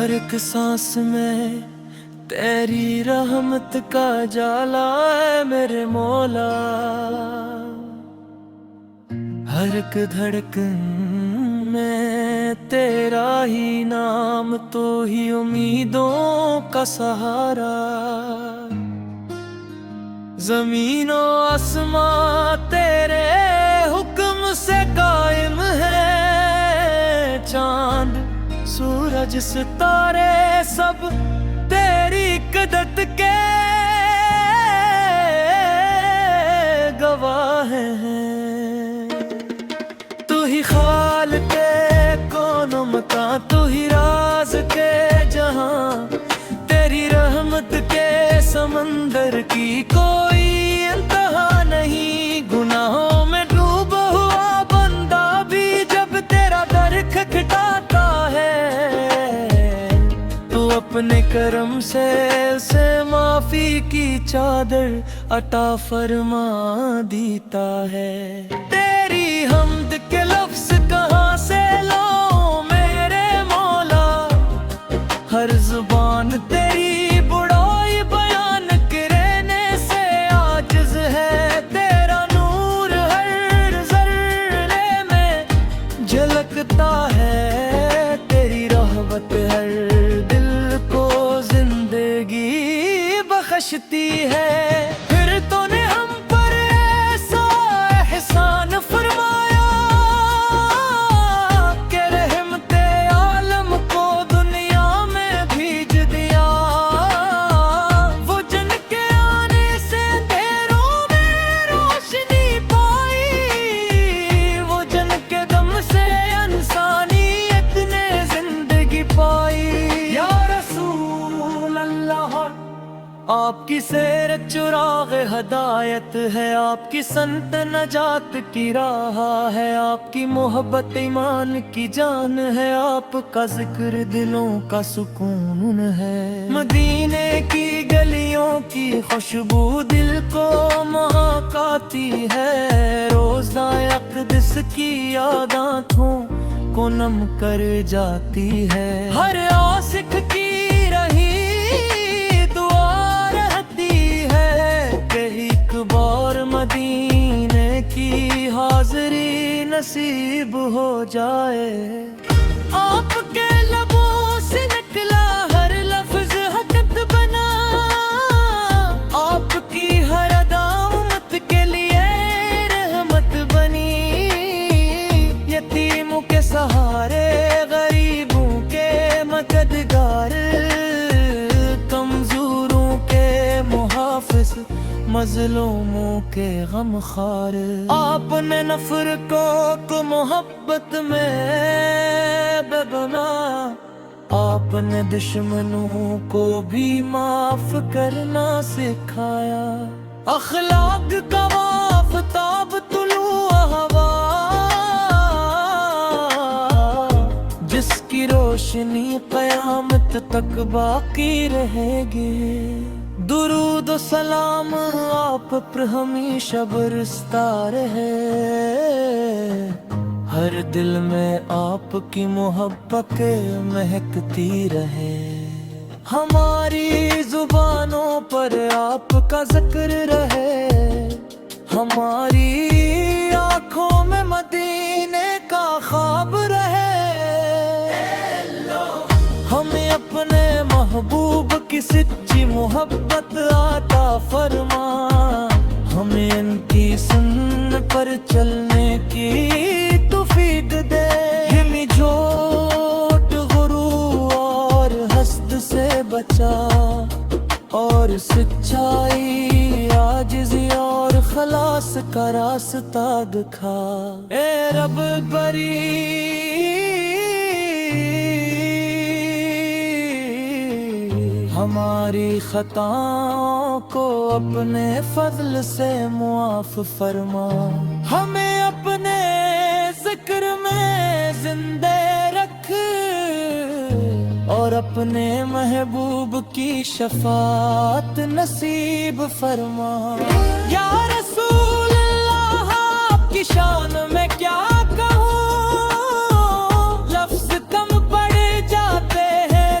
ہر ایک سانس میں تیری رحمت کا جالا ہے میرے مولا، ہر ایک دھڑکن میں تیرا ہی نام، تو ہی امیدوں کا سہارا۔ زمین و آسمان تیرے حکم سے قائم ہے، چاند سورج ستارے سب تیری قدرت کے گواہ ہیں۔ تو ہی خالق کون و مکان، تو ہی راز کے جہاں، تیری رحمت کے سمندر کی کوئی انتہا نہیں۔ گناہوں میں ڈوبا ہوا بندہ بھی جب تیرا در کھٹکھٹاتا ہے، تو اپنے کرم سے اسے معافی کی چادر عطا فرما دیتا ہے۔ تیری حمد کے لفظ کہاں سے لاؤں میرے مولا، ہر زبان تیری بڑائی بیان کرنے سے عاجز ہے۔ تیرا نور ہر ذرے میں جھلکتا ہے، تیری رحمت ہر دل کو زندگی بخشتی ہے۔ پھر تو نے ہم پر ایسا احسان فرمایا کہ رحمت عالم کو دنیا میں بھیج دیا۔ وہ جن کے آنے سے اندھیروں میں روشنی پائی، وہ جن کے دم سے انسانیت نے زندگی پائی۔ یا رسول اللہ، آپ کی سیرت چراغ ہدایت ہے، آپ کی سنت نجات کی راہ ہے، آپ کی محبت ایمان کی جان ہے، آپ کا ذکر دلوں کا سکون ہے۔ مدینے کی گلیوں کی خوشبو دل کو مہکاتی ہے، روزہ اقدس کی یاد آنکھوں کو نم کر جاتی ہے۔ ہر عاشق کی رہی ایک بار مدینے کی حاضری نصیب ہو جائے۔ آپ کے لبوں سے نکلا ہر لفظ حقیقت بنا، آپ کی ہر ادا امت کے لیے رحمت بنی۔ یتیموں کے سہارے، غریبوں کے مددگار، کمزوروں کے محافظ، مظلوموں کے غمخوار۔ آپ نے نفر کو محبت میں بنا، آپ نے دشمنوں کو بھی معاف کرنا سکھایا۔ اخلاق کا آفتاب طلوع ہوا، جس کی روشنی قیامت تک باقی رہے گی۔ درود و سلام آپ پر ہمیشہ برستا رہے، ہر دل میں آپ کی محبت مہکتی رہے۔ ہماری زبانوں پر آپ کا ذکر رہے، ہماری آنکھوں میں مدینے کا خواب رہے۔ ہمیں اپنے محبوب کی سچی محبت عطا فرما، ہمیں ان کی سنت پر چلنے کی توفیق دے۔ ہمیں جھوٹ، غرور اور حسد سے بچا، اور سچائی، عاجزی اور خلاص کا راستہ دکھا۔ اے رب بری ہماری خطاؤں کو اپنے فضل سے معاف فرما، ہمیں اپنے ذکر میں زندہ رکھ، اور اپنے محبوب کی شفاعت نصیب فرما۔ یا رسول اللہ، آپ کی شان میں کیا کہوں، لفظ کم پڑ جاتے ہیں،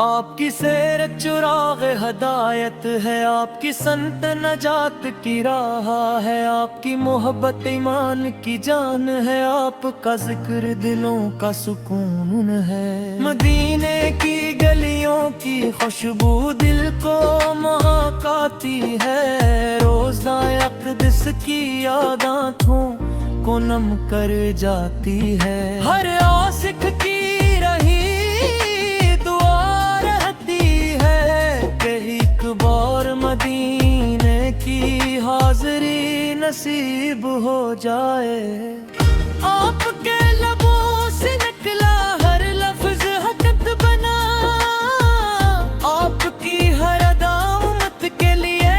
آپ کی سیر چراغ ہدایت ہے، آپ کی سنت نجات کی راہ ہے، آپ کی محبت ایمان کی جان ہے، آپ کا ذکر دلوں کا سکون ہے۔ مدینے کی گلیوں کی خوشبو دل کو مہکاتی ہے، روزہ اقدس کی یاد آنکھوں کو نم کر جاتی ہے۔ ہر عاشق کی رہی بار مدینے کی حاضری نصیب ہو جائے۔ آپ کے لبوں سے نکلا ہر لفظ حقیقت بنا، آپ کی ہر ادا امت کے لیے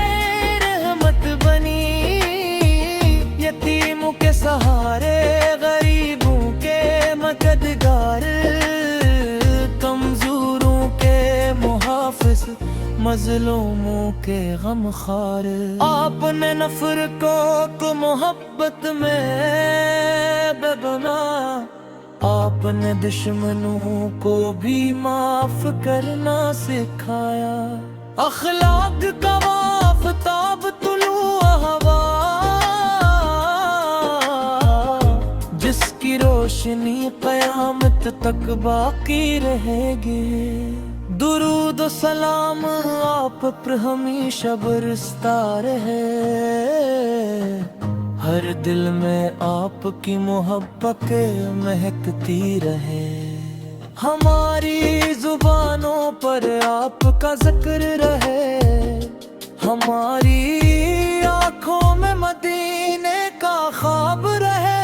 رحمت بنی، یتیموں کے سہارے غریبوں کے مددگار، کمزوروں کے محافظ مظلوموں کے غم خوار۔ آپ نے نفرتوں کو محبت میں بنا، آپ نے دشمنوں کو بھی معاف کرنا سکھایا۔ اخلاق کا آفتاب طلوع ہوا، جس کی روشنی قیامت تک باقی رہے گی۔ درود و سلام آپ پر ہمیشہ برستا رہے، ہر دل میں آپ کی محبت مہکتی رہے۔ ہماری زبانوں پر آپ کا ذکر رہے، ہماری آنکھوں میں مدینے کا خواب رہے۔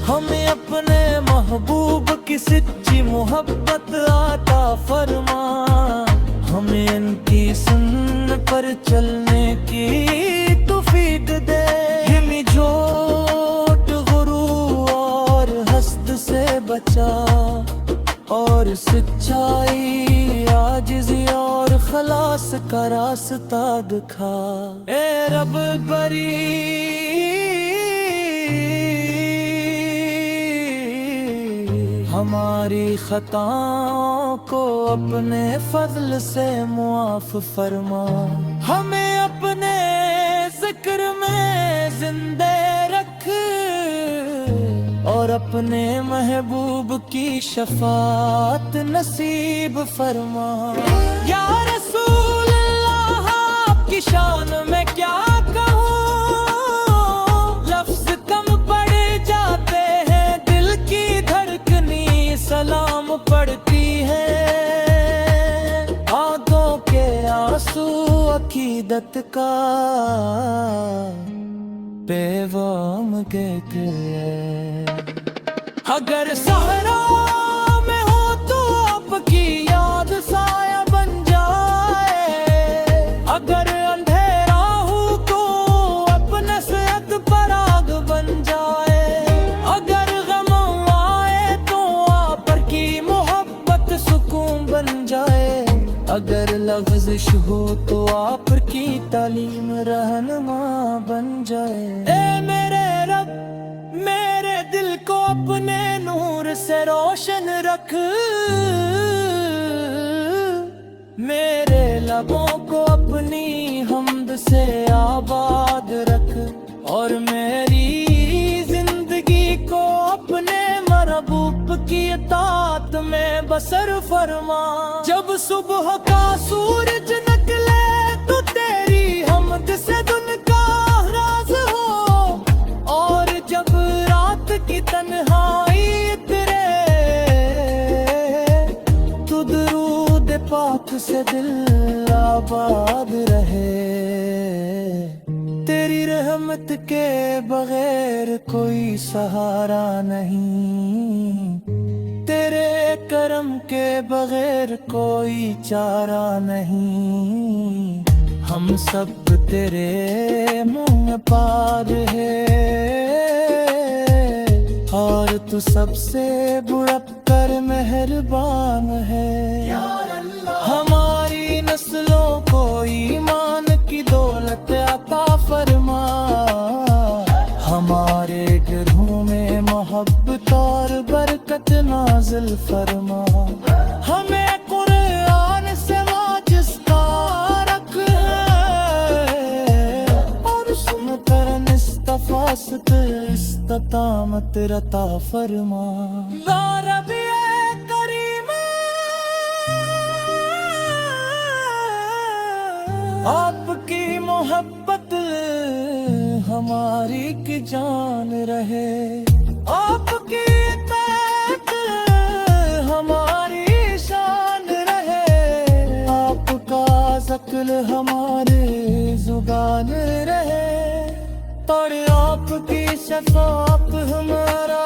ہمیں اپنے محبوب کی سچی محبت عطا فرما، ہمیں ان کی سنت پر چلنے کی توفیق دے۔ ہمیں جھوٹ غرور اور حسد سے بچا، اور سچائی عاجزی اور خلاص کا راستہ دکھا۔ اے رب بری ہماری خطاؤں کو اپنے فضل سے معاف فرما، ہمیں اپنے ذکر میں زندہ رکھ، اور اپنے محبوب کی شفاعت نصیب فرما۔ یا رسول اللہ آپ کی شان میں کیا کہوں، لفظ کم پڑ جاتے ہیں، دل کی دھڑکنی سلام پڑتی ہے۔ آنکھوں کے آنسو عقیدت کا پیغام کہتے ہیں۔ اگر صحرا میں ہو تو آپ کی یاد سایہ بن جائے، اگر اندھیرا ہو تو اپنے صحت پر آگ بن جائے، اگر غم آئے تو آپ کی محبت سکون بن جائے، اگر لغزش ہو تو آپ کی تعلیم رہنما بن جائے۔ اے میرے رب میرے دل کو اپنے نور سے روشن رکھ، میرے لبوں کو اپنی حمد سے آباد رکھ، اور میری زندگی کو اپنے محبوب کی اطاعت میں بسر فرما۔ جب صبح کا سورج نکلے تو تیری حمد سے دن کا راز ہو، اور جب رات کی تنہائی اترے تو درود پاک سے دل آباد رہے۔ تیری رحمت کے بغیر کوئی سہارا نہیں، تیرے کرم کے بغیر کوئی چارہ نہیں، ہم سب تیرے منہ پار ہے، اور تو سب سے بڑھ کر مہربان ہے۔ ہماری نسلوں کو ایمان کی دولت عطا فرما، ہمارے گھروں میں محبت اور برکت نازل فرما، ہمیں قرآن سے واجستہ رکھ اور سن کر نستفاست استطامت رتا فرما۔ یا ربی کریم، آپ کی محبت ہماری کی جان رہے، آپ کی اطاعت ہماری شان رہے، آپ کا ذکر ہمارے زبان رہے، اور آپ کی شفاعت ہمارا